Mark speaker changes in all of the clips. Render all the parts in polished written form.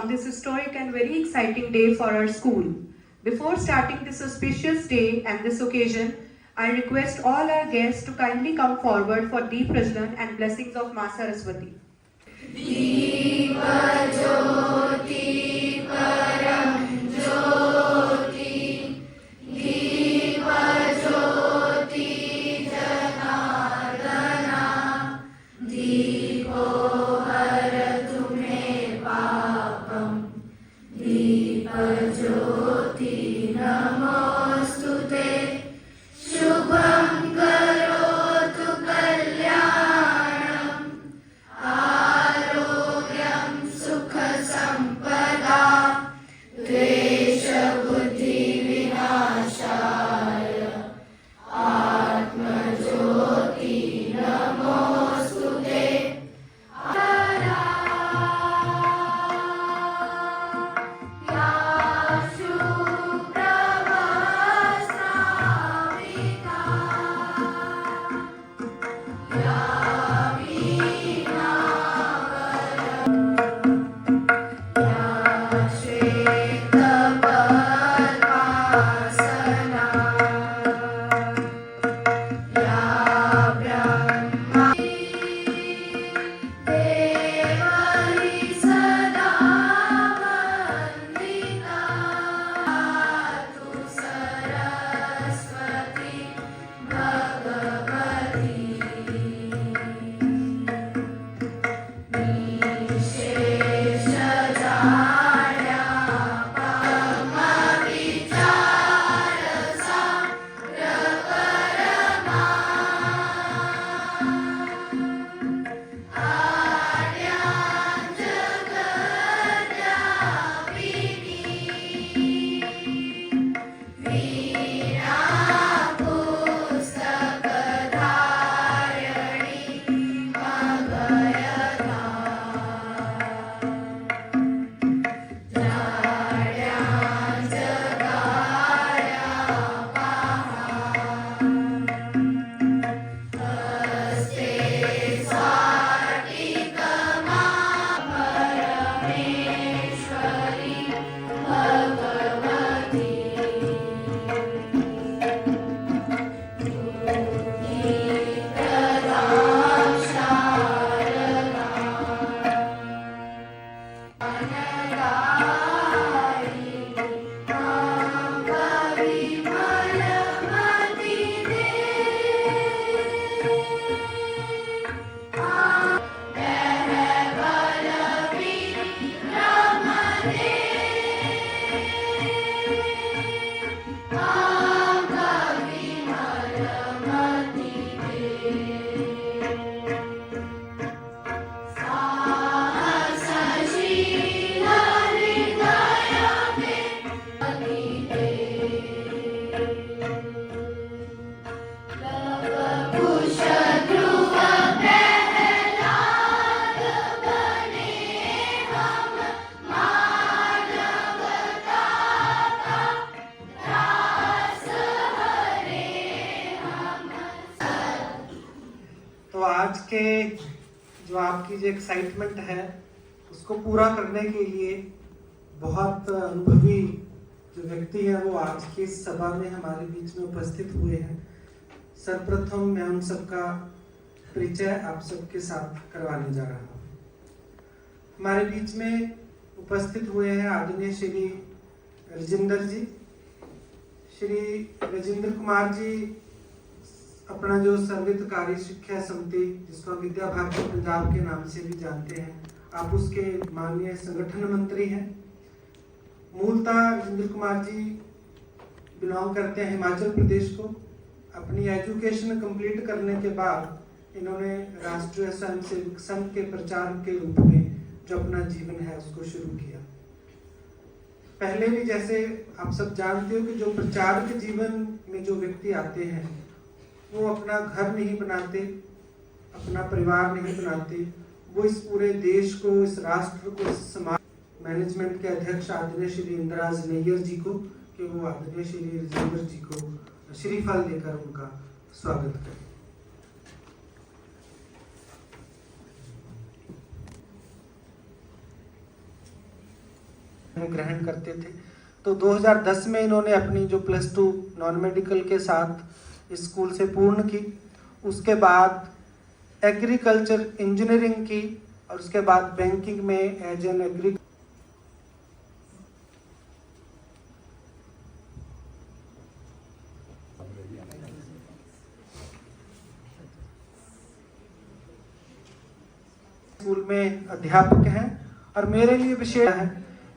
Speaker 1: on this historic and very exciting day for our school. Before starting this auspicious day and this occasion, I request all our guests to kindly come forward for Deep Prajwalan and blessings of Ma Saraswati.
Speaker 2: Deep Jyoti Param Jyoti Deep Jyoti Janardana Deepo Haratu Me Papam Deep Jyoti Namostute Shubham Karotu Kalyanam Arogyam Sukha Sampada Dvesha Buddhi Vinashaya Atma Jyoti Namostute Yashu Pravasravita
Speaker 3: तो आज के जो आपकी जो excitement है उसको पूरा करने के लिए बहुत अनुभवी जो व्यक्ति है वो आज की इस सभा में हमारे बीच में उपस्थित हुए हैं। सर्वप्रथम मैं उन सबका परिचय आप सबके साथ करवाने जा रहा हूँ। हमारे बीच में उपस्थित हुए हैं आदरणीय श्री राजेंद्र जी। श्री राजेंद्र कुमार जी अपना जो सर्वहितकारी शिक्षा समिति जिसको हम विद्या भारती पंजाब के नाम से भी जानते हैं, आप उसके माननीय संगठन मंत्री हैं। मूलतः राजेंद्र कुमार जी बिलोंग करते हैं हिमाचल प्रदेश को। अपनी एजुकेशन कंप्लीट करने के बाद इन्होंने राष्ट्रीय स्वयंसेवक संघ के प्रचारक के रूप में जो अपना जीवन है उसको शुरू किया। पहले भी जैसे आप सब जानते हो कि जो प्रचारक जीवन में जो व्यक्ति आते हैं वो अपना घर नहीं बनाते, अपना परिवार नहीं बनाते, वो इस पूरे देश को, इस राष्ट्र को, इस समाज मैनेजमेंट के अध्यक्ष आदरणीय श्री इंद्राज नैयर जी को कि वो आदरणीय श्री राजेंद्र जी को श्रीफल देकर उनका स्वागत करें। ग्रहण करते थे। तो 2010 में इन्होंने अपनी जो +2 नॉन मेडिकल के साथ इस स्कूल से पूर्ण की। उसके बाद एग्रीकल्चर इंजीनियरिंग की और उसके बाद बैंकिंग में एज एन एग्री स्कूल में अध्यापक हैं और मेरे लिए विषय है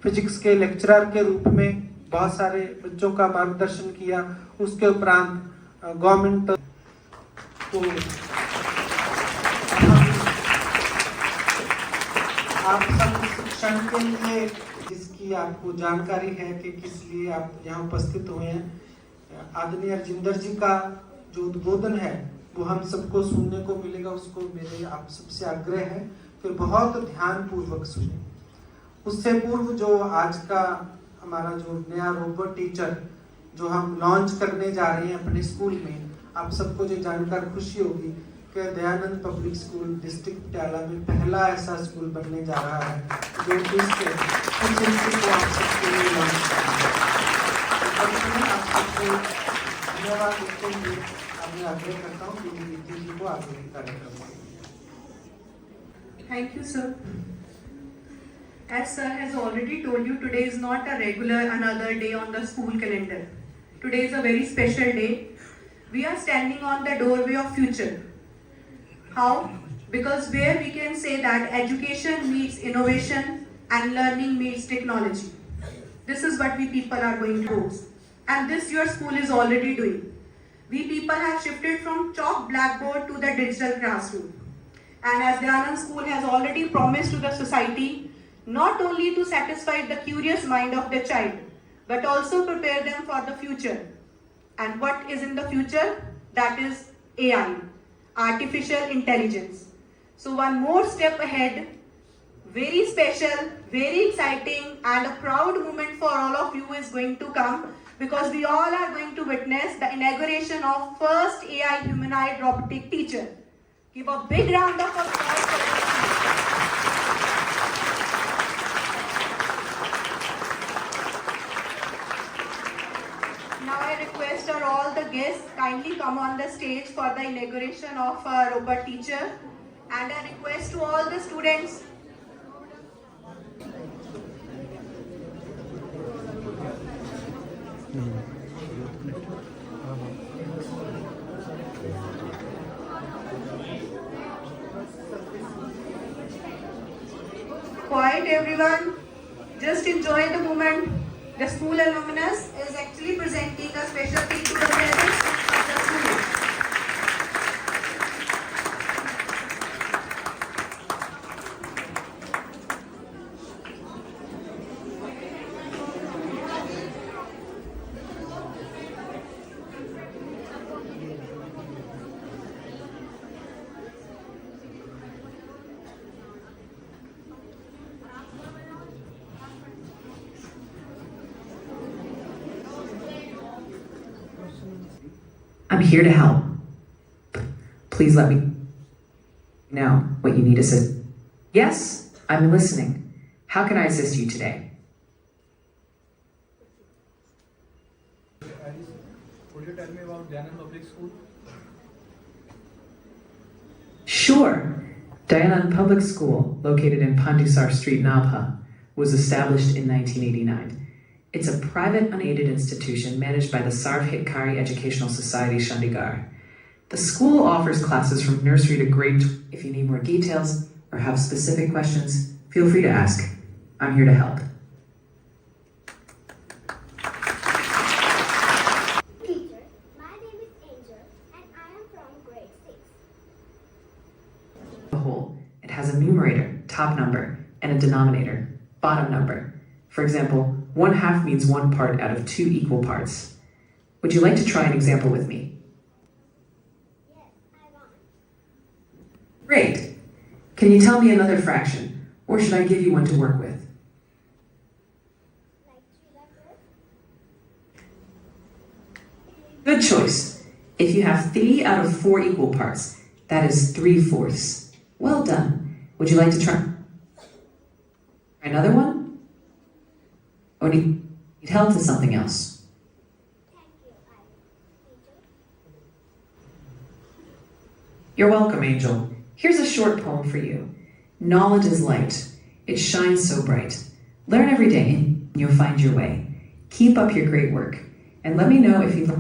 Speaker 3: फिजिक्स के लेक्चरर के रूप में बहुत सारे बच्चों का मार्गदर्शन किया। उसके उपरांत गवर्नमेंट तो आप सब शिक्षण के लिए जिसकी आपको जानकारी है कि किस लिए आप यहाँ उपस्थित हुए हैं, आदरणीय अर्जिंदर जी का जो उद्बोधन है वो हम सबको सुनने को मिलेगा। उसको मेरे आप सबसे आग्रह है फिर बहुत ध्यान पूर्वक सुने। उससे पूर्व जो आज का हमारा जो नया रोबोट टीचर जो हम लॉन्च करने जा रहे हैं अपने स्कूल में, आप सबको जो जानकर खुशी होगी कि Dayanand public school district Patiala में पहला ऐसा स्कूल बनने जा रहा है जो इससे को आप सबके लिए लॉन्च आप सबको धन्यवाद देते हुए मैं आग्रह करता हूँ कि दीदी जी को आगे के कार्यक्रम में।
Speaker 1: Thank you, sir. As sir has already told you, today is not a regular another day on the school calendar. Today is a very special day. We are standing on the doorway of future. How? Because where we can say that education meets innovation and learning meets technology. This is what we people are going to do. And this your school is already doing. We people have shifted from chalk blackboard to the digital classroom. And as Dayanand School has already promised to the society, not only to satisfy the curious mind of the child, but also prepare them for the future. And what is in the future? That is AI, artificial intelligence. So one more step ahead, very special, very exciting, and a proud moment for all of you is going to come, because we all are going to witness the inauguration of first AI humanoid robotic teacher. Give a big round of applause for this. Now I request all the guests kindly come on the stage for the inauguration of a robot teacher, and a request to all the students. Quiet everyone, just enjoy the moment. The school alumnus is actually presenting a special treat to the parents of the school.
Speaker 4: I'm here to help. Please let me know what you need assistance. Yes, I'm listening. How can I assist you today?
Speaker 5: Could you tell me about Dayanand Public School?
Speaker 4: Sure. Dayanand Public School, located in Pandusar Street, Nabha, was established in 1989. It's a private, unaided institution managed by the Sarv Hitkari Educational Society, Chandigarh. The school offers classes from nursery to grade 12. If you need more details or have specific questions, feel free to ask. I'm here to help.
Speaker 2: Teacher, my name is Angel and I am from grade 6.
Speaker 4: The whole, it has a numerator, top number, and a denominator, bottom number. For example, 1/2 means 1 part out of 2 equal parts. Would you like to try an example with me?
Speaker 2: Yes, I want.
Speaker 4: Great. Can you tell me another fraction? Or should I give you one to work with?
Speaker 2: Like 3/4?
Speaker 4: Good choice. If you have 3 out of 4 equal parts, that is 3/4. Well done. Would you like to try another one? or need help with something else?
Speaker 2: Thank you, teacher.
Speaker 4: You're welcome, Angel. Here's a short poem for you. Knowledge is light. It shines so bright. Learn every day and you'll find your way. Keep up your great work. And let me know if you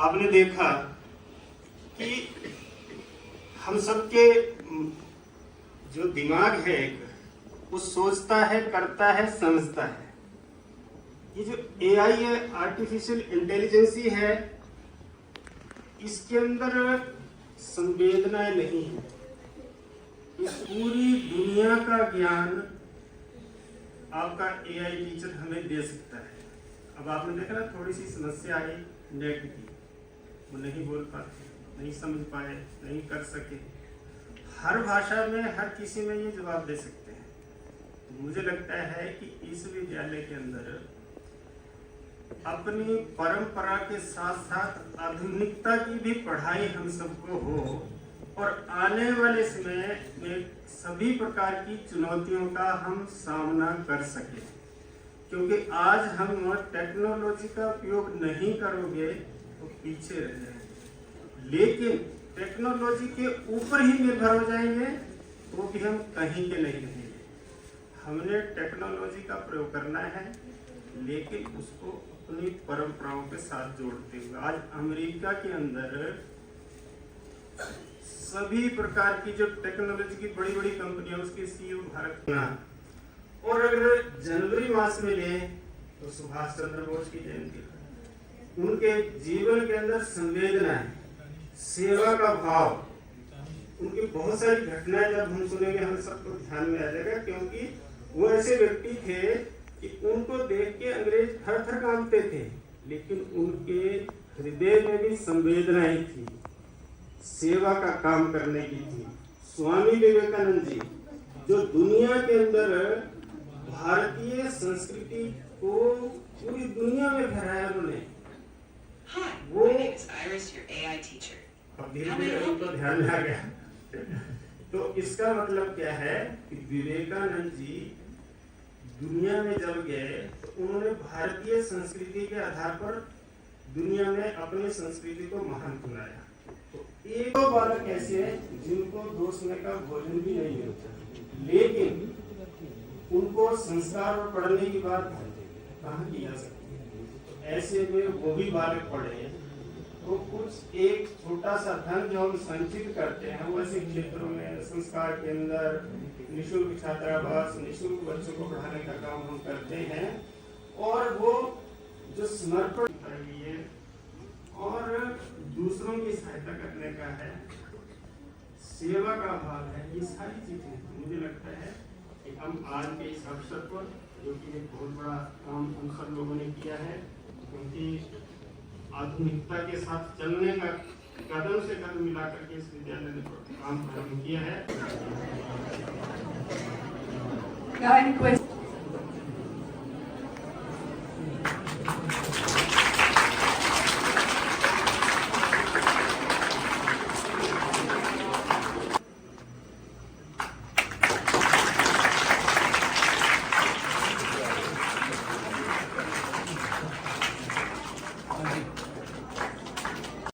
Speaker 6: आपने देखा कि हम सबके जो दिमाग है वो सोचता है, करता है, समझता है। ये जो एआई है, आर्टिफिशियल इंटेलिजेंसी है, इसके अंदर संवेदनाएं नहीं है। इस पूरी दुनिया का ज्ञान आपका एआई टीचर हमें दे सकता है। अब आपने देखा ना, थोड़ी सी समस्या आई नेट की, वो नहीं बोल पाते, नहीं समझ पाए, नहीं कर सके। हर भाषा में, हर किसी में ये जवाब दे सकते हैं। तो मुझे लगता है कि इस विद्यालय के अंदर अपनी परंपरा के साथ साथ आधुनिकता की भी पढ़ाई हम सबको हो, और आने वाले समय में सभी प्रकार की चुनौतियों का हम सामना कर सके। क्योंकि आज हम टेक्नोलॉजी का उपयोग नहीं करोगे तो पीछे रह जाएंगे, लेकिन टेक्नोलॉजी के ऊपर ही निर्भर हो जाएंगे तो भी हम कहीं के नहीं रहेंगे। हमने टेक्नोलॉजी का प्रयोग करना है, लेकिन उसको अपनी परंपराओं के साथ जोड़ते हुए। आज अमेरिका के अंदर सभी प्रकार की जो टेक्नोलॉजी की बड़ी बड़ी कंपनियां, उसके सीईओ भारत में। और अगर जनवरी मास में ले तो सुभाष चंद्र बोस की जयंती, उनके जीवन के अंदर संवेदना है, सेवा का भाव, उनकी बहुत सारी घटनाएं जब हम सुनेंगे हम सबको ध्यान में आ जाएगा। क्योंकि वो ऐसे व्यक्ति थे कि उनको देख के अंग्रेज थर थर कांपते थे, लेकिन उनके हृदय में भी संवेदनाएं थी, सेवा का काम करने की थी। स्वामी विवेकानंद जी, जो दुनिया के अंदर भारतीय संस्कृति को पूरी दुनिया में फैलाया उन्होंने,
Speaker 4: Hi,
Speaker 6: वो
Speaker 4: my name is Iris, your AI teacher.
Speaker 6: अब धीरे धीरे उनको ध्यान में आ गया। तो इसका मतलब क्या है कि विवेकानंद जी दुनिया में जब गए तो उन्होंने भारतीय संस्कृति के आधार पर दुनिया में अपनी संस्कृति को महान बनाया। तो एक दो बालक ऐसे हैं जिनको 2 समय का भोजन भी नहीं मिलता, लेकिन उनको संस्कार और पढ़ने की बात कहाँ की जा सकती है। ऐसे में वो भी बालक पढ़े तो कुछ एक छोटा सा धन जो हम संचित करते हैं, वो ऐसे क्षेत्रों में संस्कार के अंदर निःशुल्क छात्रावास, निःशुल्क बच्चों को पढ़ाने का काम हम करते हैं। और वो जो समर्पण चाहिए और दूसरों की सहायता करने का है, सेवा का भाव है, ये सारी चीजें मुझे लगता है कि हम आज के इस अवसर पर, जो कि एक बहुत बड़ा काम हम सब लोगों ने किया है, क्योंकि आधुनिकता के साथ चलने का कदम से कदम मिला करके इस विद्यालय ने काम प्रारंभ किया है।
Speaker 1: Now I request